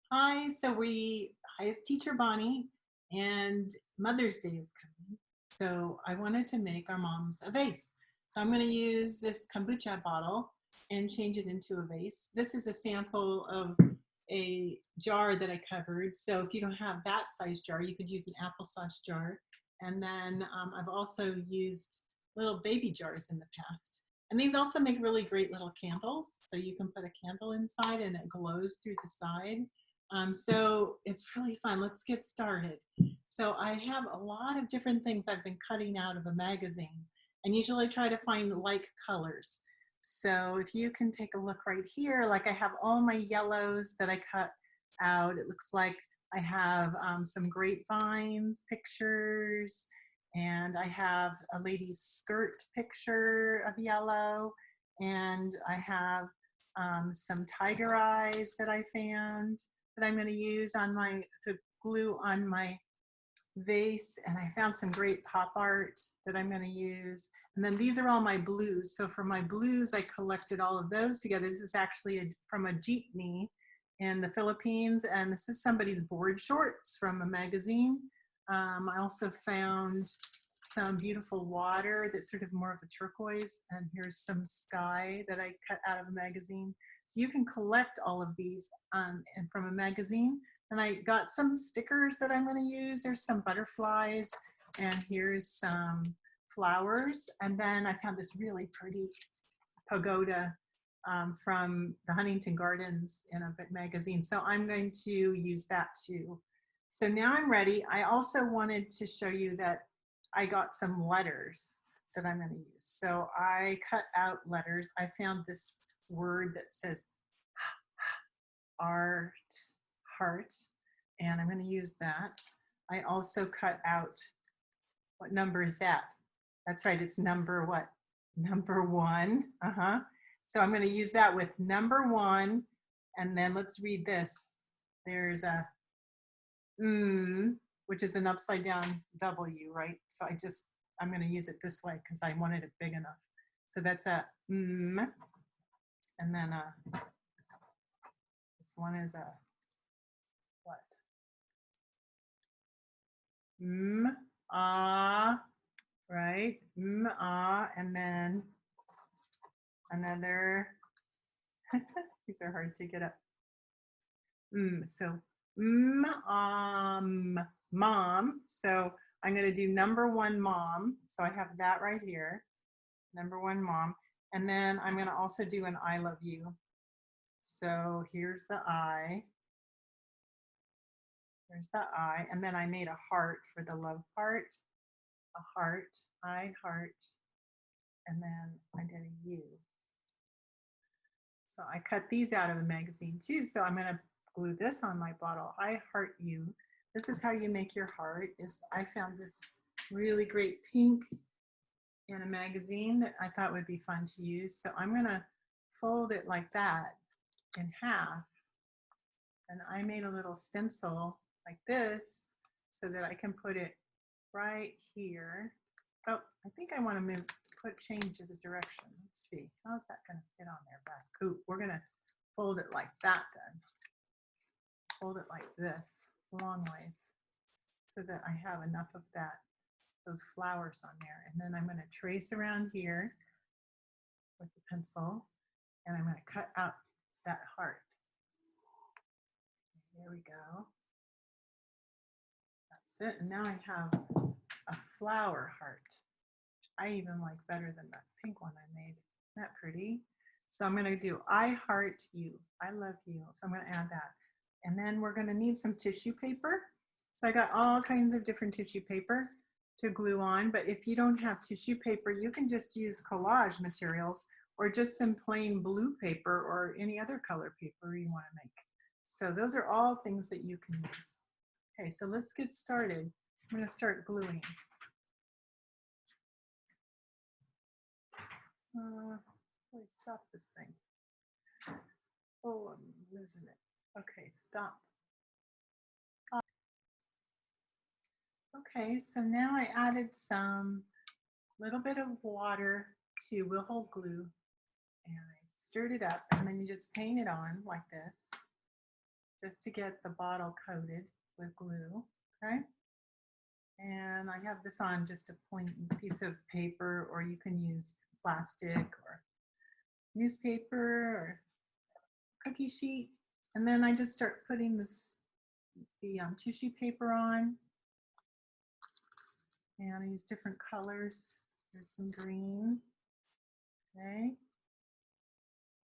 Hi, it's Teacher Bonnie, and Mother's Day is coming. So I wanted to make our moms a vase. So I'm going to use this kombucha bottle and change it into a vase. This is a sample of a jar that I covered. So if you don't have that size jar, you could use an applesauce jar. And then I've also used little baby jars in the past. And these also make really great little candles. So you can put a candle inside and it glows through the side. So it's really fun. Let's get started. So I have a lot of different things I've been cutting out of a magazine and usually try to find like colors. So if you can take a look right here, like I have all my yellows that I cut out. It looks like I have some grapevines pictures, and I have a lady's skirt picture of yellow, and I have some tiger eyes that I found that I'm going to use on my to glue on my vase, and I found some great pop art that I'm going to use. And then these are all my blues. So for my blues, I collected all of those together. This is actually from a jeepney in the Philippines, and this is somebody's board shorts from a magazine. I also found some beautiful water that's sort of more of a turquoise, and here's some sky that I cut out of a magazine. So you can collect all of these and from a magazine. And I got some stickers that I'm going to use. There's some butterflies, and here's some flowers. And then I found this really pretty pagoda from the Huntington Gardens in a magazine. So I'm going to use that too. So now I'm ready. I also wanted to show you that I got some letters that I'm going to use. So I cut out letters. I found this word that says art, heart, and I'm going to use that. I also cut out, what number is that? That's right, it's number what? Number one. So I'm going to use that with number one, and then let's read this. There's a which is an upside down W, right? So I'm going to use it this way because I wanted it big enough. So that's a and then this one is a what? Ah, right? Ah, and then another. These are hard to get up. So mom. So I'm going to do number one, mom. So I have that right here, number one, mom. And then I'm going to also do an I love you. So here's the I. There's the I. And then I made a heart for the love part. A heart, I heart. And then I did a U. So I cut these out of a magazine too. So I'm going to glue this on my bottle. I heart you. This is how you make your heart. I found this really great pink in a magazine that I thought would be fun to use. So I'm going to fold it like that in half. And I made a little stencil like this so that I can put it right here. Oh, I think I want to change the direction. Let's see, how's that going to fit on there best? Ooh, we're going to fold it like that then. Fold it like this, long ways, so that I have enough of those flowers on there. And then I'm going to trace around here with the pencil, and I'm going to cut out that heart. There we go. That's it. And now I have a flower heart. I even like better than that pink one I made. Isn't that pretty? So I'm going to do I heart you. I love you. So I'm going to add that. And then we're going to need some tissue paper. So I got all kinds of different tissue paper to glue on. But if you don't have tissue paper, you can just use collage materials or just some plain blue paper or any other color paper you want to make. So those are all things that you can use. Okay, so let's get started. I'm going to start gluing. Wait, stop this thing. Oh, I'm losing it. Okay, stop. Okay, so now I added some little bit of water to Will-Hold glue, and I stirred it up, and then you just paint it on like this. just to get the bottle coated with glue, okay? And I have this on just a plain piece of paper, or you can use plastic or newspaper or cookie sheet. And then I just start putting the tissue paper on, and I use different colors. There's some green, okay?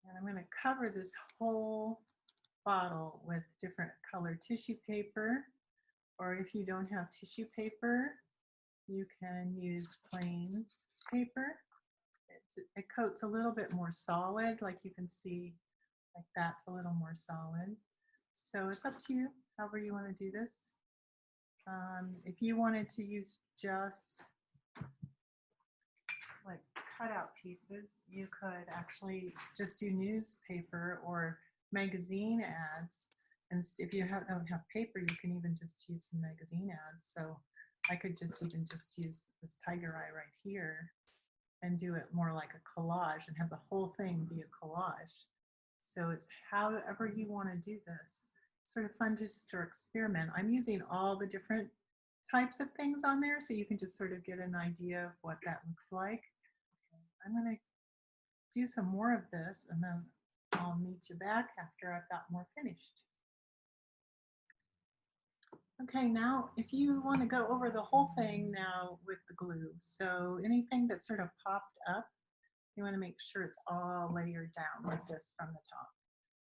And I'm going to cover this whole bottle with different colored tissue paper, or if you don't have tissue paper, you can use plain paper. It coats a little bit more solid, like you can see, like that's a little more solid. So it's up to you, however you want to do this. If you wanted to use just like cutout pieces, you could actually just do newspaper or magazine ads. And if you don't have paper, you can even just use some magazine ads. So I could just even just use this tiger eye right here and do it more like a collage and have the whole thing be a collage. So it's however you want to do this. Sort of fun to just to experiment. I'm using all the different types of things on there so you can just sort of get an idea of what that looks like. I'm going to do some more of this, and then I'll meet you back after I've got more finished. Okay, now if you want to go over the whole thing now with the glue, so anything that sort of popped up, you want to make sure it's all layered down like this from the top.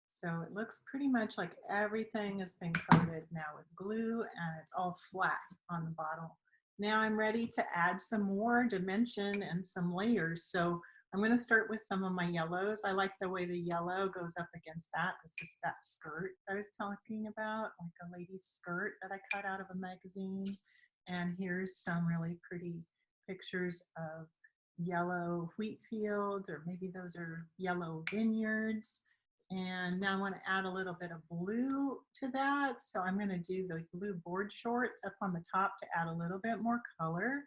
So it looks pretty much like everything has been coated now with glue, and it's all flat on the bottle. Now I'm ready to add some more dimension and some layers. So I'm going to start with some of my yellows. I like the way the yellow goes up against that. This is that skirt I was talking about, like a lady's skirt that I cut out of a magazine. And here's some really pretty pictures of yellow wheat fields, or maybe those are yellow vineyards. And now I want to add a little bit of blue to that. So I'm going to do the blue board shorts up on the top to add a little bit more color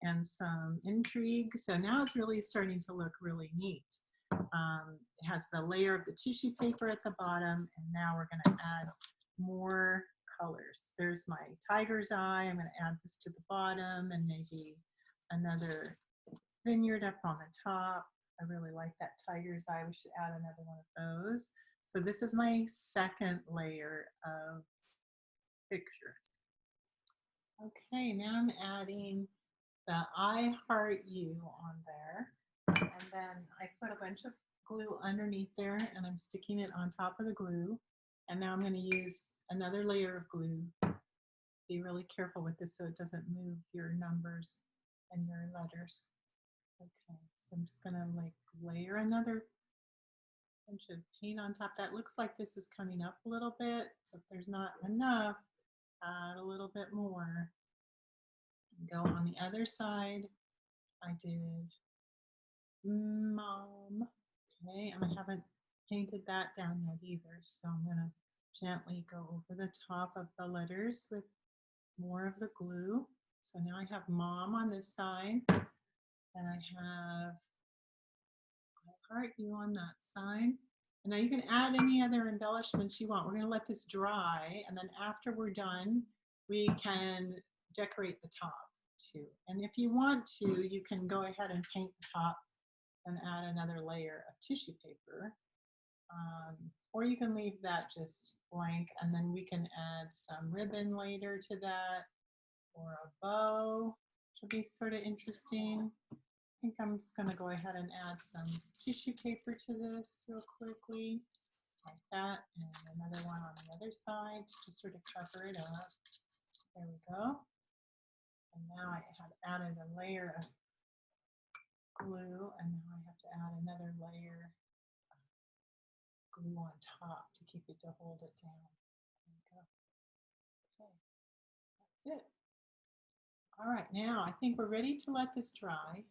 and some intrigue. So now it's really starting to look really neat. It has the layer of the tissue paper at the bottom, and now we're going to add more colors. There's my tiger's eye. I'm going to add this to the bottom, and maybe another vineyard up on the top. I really like that tiger's eye. We should add another one of those. So this is my second layer of picture. Okay, now I'm adding the I Heart You on there. And then I put a bunch of glue underneath there, and I'm sticking it on top of the glue. And now I'm going to use another layer of glue. Be really careful with this so it doesn't move your numbers and your letters. Okay, so I'm just going to like layer another bunch of paint on top. That looks like this is coming up a little bit. So if there's not enough, add a little bit more. Go on the other side. I did Mom. Okay, and I haven't painted that down yet either. So I'm going to gently go over the top of the letters with more of the glue. So now I have Mom on this side, and I have I Heart You on that side. And now you can add any other embellishments you want. We're going to let this dry, and then after we're done, we can decorate the top too. And if you want to, you can go ahead and paint the top and add another layer of tissue paper. Or you can leave that just blank, and then we can add some ribbon later to that, or a bow, which will be sort of interesting. I think I'm just going to go ahead and add some tissue paper to this real quickly, like that, and another one on the other side to just sort of cover it up. There we go. And now I have added a layer of glue, and now I have to add another layer of glue on top to keep it, to hold it down. There we go. Okay, that's it. All right, now I think we're ready to let this dry.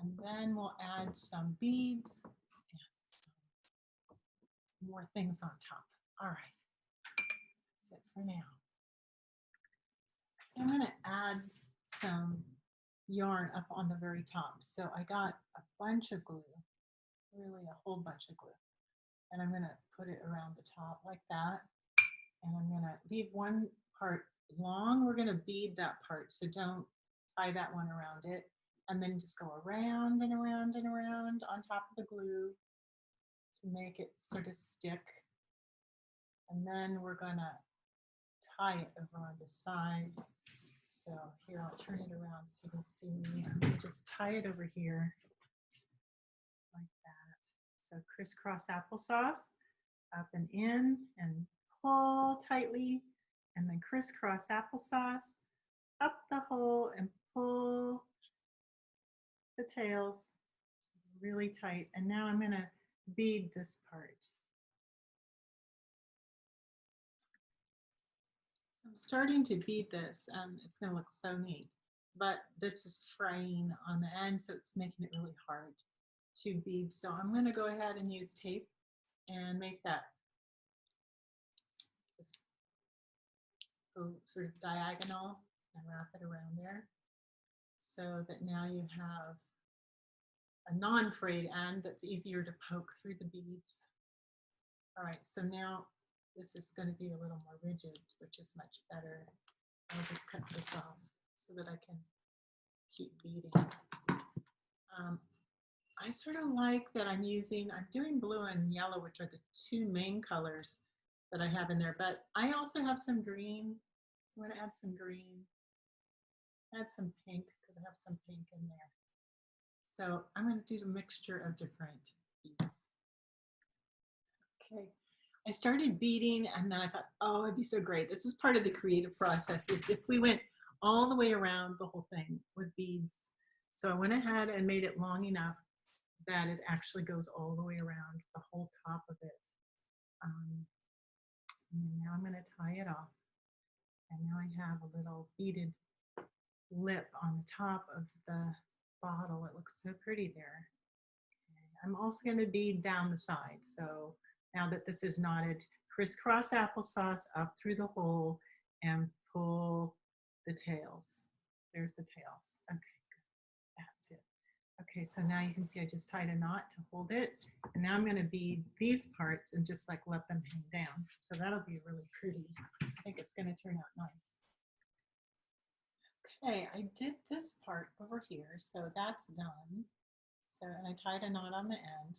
And then we'll add some beads and some more things on top. All right, that's it for now. I'm going to add some yarn up on the very top. So I got a bunch of glue, really a whole bunch of glue. And I'm gonna put it around the top like that. And I'm gonna leave one part long. We're gonna bead that part, so don't tie that one around it. And then just go around and around and around on top of the glue to make it sort of stick. And then we're gonna tie it over on the side. So here, I'll turn it around so you can see me. I'm gonna just tie it over here like that. So crisscross applesauce, up and in, and pull tightly, and then crisscross applesauce, up the hole and pull the tails really tight. And now I'm gonna bead this part. So I'm starting to bead this, and it's gonna look so neat. But this is fraying on the end, so it's making it really hard to bead. So I'm gonna go ahead and use tape and make that just go sort of diagonal and wrap it around there so that now you have a non-frayed end that's easier to poke through the beads. All right, so now this is going to be a little more rigid, which is much better. I'll just cut this off so that I can keep beading. I sort of like that I'm doing blue and yellow, which are the two main colors that I have in there, but I also have some green. I'm going to add some green, add some pink, because I have some pink in there. So I'm going to do the mixture of different beads. Okay, I started beading and then I thought, oh, it'd be so great. This is part of the creative process, is if we went all the way around the whole thing with beads. So I went ahead and made it long enough that it actually goes all the way around the whole top of it. And now I'm going to tie it off. And now I have a little beaded lip on the top of the bottle. It looks so pretty there. I'm also going to bead down the side. So now that this is knotted, crisscross applesauce up through the hole and pull the tails. There's the tails. Okay, good. That's it. Okay, so now you can see I just tied a knot to hold it. And now I'm going to bead these parts and just like let them hang down. So that'll be really pretty. I think it's going to turn out nice. Okay, I did this part over here, so that's done. So, and I tied a knot on the end.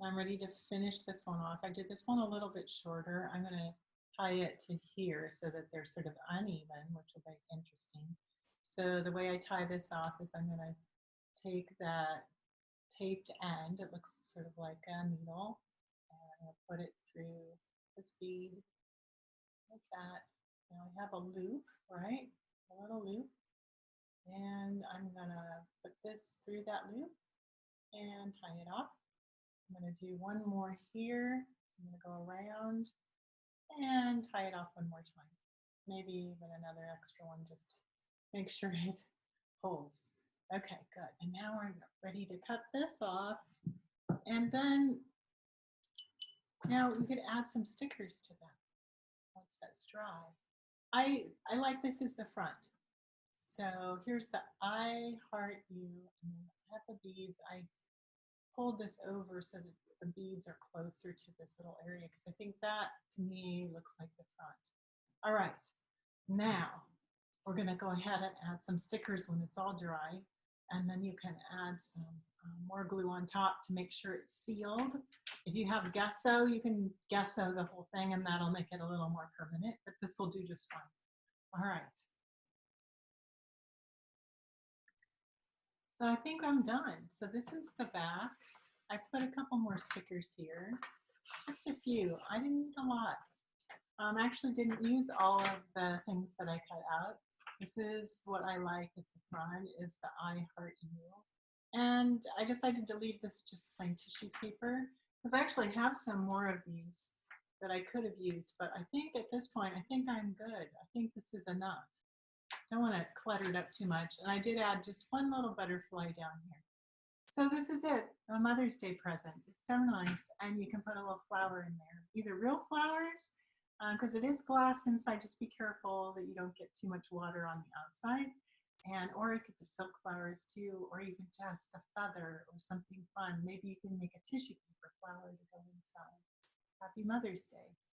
I'm ready to finish this one off. I did this one a little bit shorter. I'm going to tie it to here so that they're sort of uneven, which will be interesting. So the way I tie this off is I'm going to take that taped end. It looks sort of like a needle. And I'm going to put it through this bead like that. Now I have a loop, right? A little loop. And I'm going to put this through that loop and tie it off. I'm going to do one more here. I'm going to go around and tie it off one more time. Maybe even another extra one, just make sure it holds. Okay, good. And now we're ready to cut this off. And then now we could add some stickers to that once that's dry. I like this as the front. So here's the I heart you, and then I have the beads. I pulled this over so that the beads are closer to this little area because I think that to me looks like the front. All right, now we're going to go ahead and add some stickers when it's all dry, and then you can add some more glue on top to make sure it's sealed. If you have gesso, you can gesso the whole thing and that'll make it a little more permanent, but this will do just fine. All right. So I think I'm done. So this is the back. I put a couple more stickers here, just a few. I didn't need a lot. I actually didn't use all of the things that I cut out. This is what I like as the front, is the I heart you. And I decided to leave this just plain tissue paper because I actually have some more of these that I could have used, but I think at this point, I think I'm good. I think this is enough. Don't want to clutter it up too much. And I did add just one little butterfly down here. So this is it, a Mother's Day present. It's so nice. And you can put a little flower in there, either real flowers, because it is glass inside. Just be careful that you don't get too much water on the outside. And or it could be silk flowers too, or even just a feather or something fun. Maybe you can make a tissue paper flower to go inside. Happy Mother's Day.